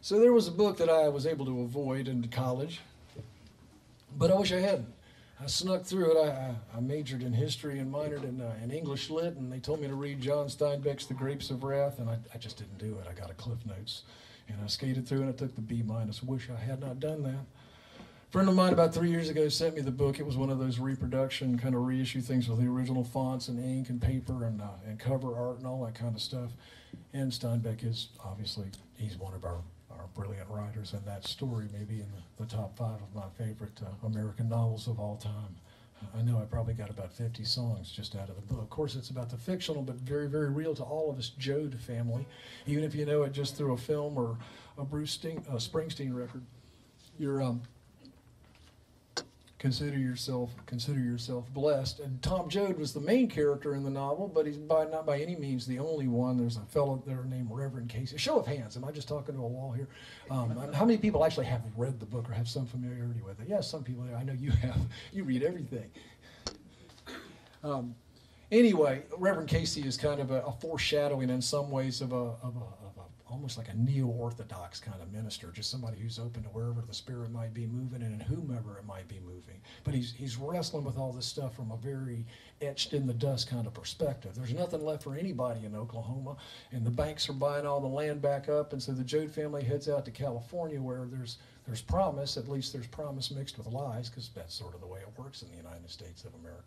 So there was a book that I was able to avoid in college, but I wish I hadn't. I snuck through it. I majored in history and minored in English lit, and they told me to read John Steinbeck's The Grapes of Wrath, and I just didn't do it. I got a Cliff Notes, and I skated through, and I took the B-. Wish I had not done that. A friend of mine about 3 years ago sent me the book. It was one of those reproduction kind of reissue things with the original fonts and ink and paper and cover art and all that kind of stuff. And Steinbeck is obviously, he's one of our brilliant writers, and that story may be in the top 5 of my favorite American novels of all time. I know I probably got about 50 songs just out of the book. Of course, it's about the fictional, but very, very real to all of us Jode family, even if you know it just through a film or a Springsteen record. You're consider yourself blessed. And Tom Jode was the main character in the novel, but he's not by any means the only one. There's a fellow there named Reverend Casey. Show of hands. Am I just talking to a wall here? How many people actually have read the book or have some familiarity with it? Yes, some people. I know you have. You read everything. Anyway, Reverend Casey is kind of a foreshadowing in some ways of almost like a neo-orthodox kind of minister, just somebody who's open to wherever the Spirit might be moving and whomever it might be moving. But he's wrestling with all this stuff from a very etched-in-the-dust kind of perspective. There's nothing left for anybody in Oklahoma, and the banks are buying all the land back up, and so the Jode family heads out to California where there's promise. At least there's promise mixed with lies, because that's sort of the way it works in the United States of America.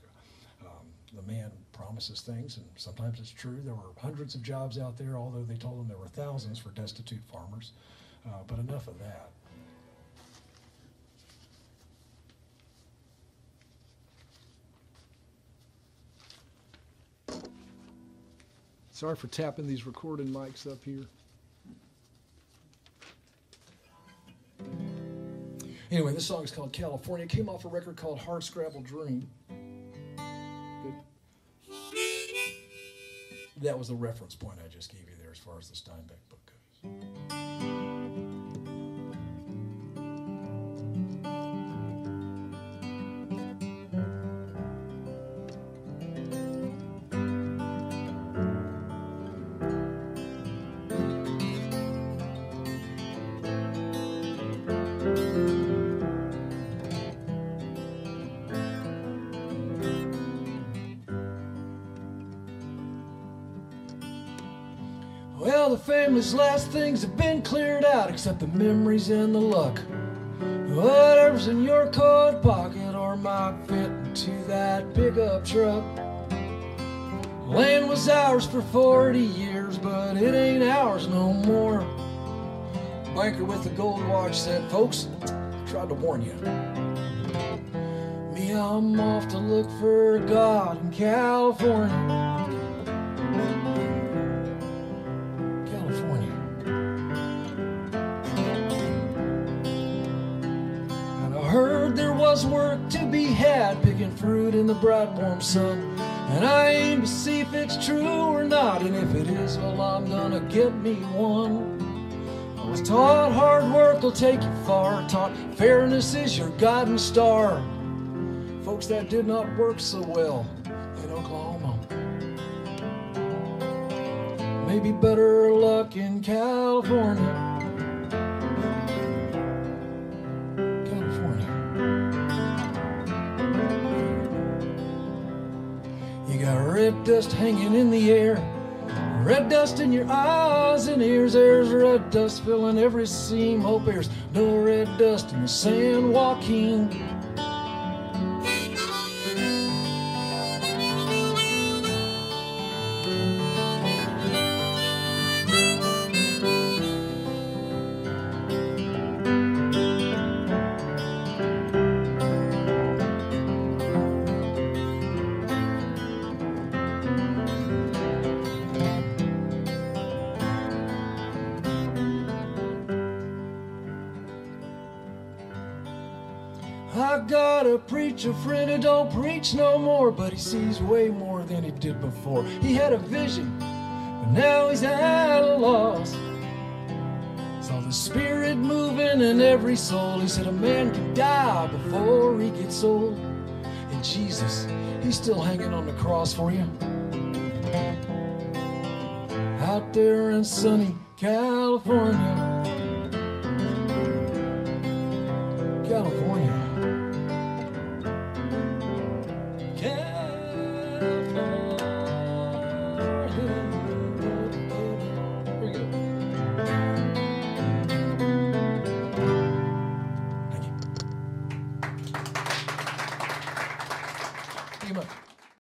The man promises things, and sometimes it's true. There were hundreds of jobs out there, although they told them there were thousands for destitute farmers. But enough of that. Sorry for tapping these recording mics up here. Anyway, this song is called California. It came off a record called Hardscrabble Dream. That was the reference point I just gave you there as far as the Steinbeck book goes. Well, the family's last things have been cleared out, except the memories and the luck. Whatever's in your coat pocket or might fit into that pickup truck. Land was ours for 40 years, but it ain't ours no more. The banker with the gold watch said, folks, I tried to warn you. Me, I'm off to look for God in California. Was work to be had, picking fruit in the bright warm sun, and I aim to see if it's true or not, and if it is, well, I'm gonna get me one. I was taught hard work will take you far, taught fairness is your guiding star. Folks, that did not work so well in Oklahoma. Maybe better luck in California. Red dust hanging in the air, red dust in your eyes and ears. There's red dust filling every seam. Hope there's no red dust in the San Joaquin. I got a preacher friend who don't preach no more, but he sees way more than he did before. He had a vision, but now he's at a loss. Saw the Spirit moving in every soul. He said a man can die before he gets old. And Jesus, he's still hanging on the cross for you. Out there in sunny California. California.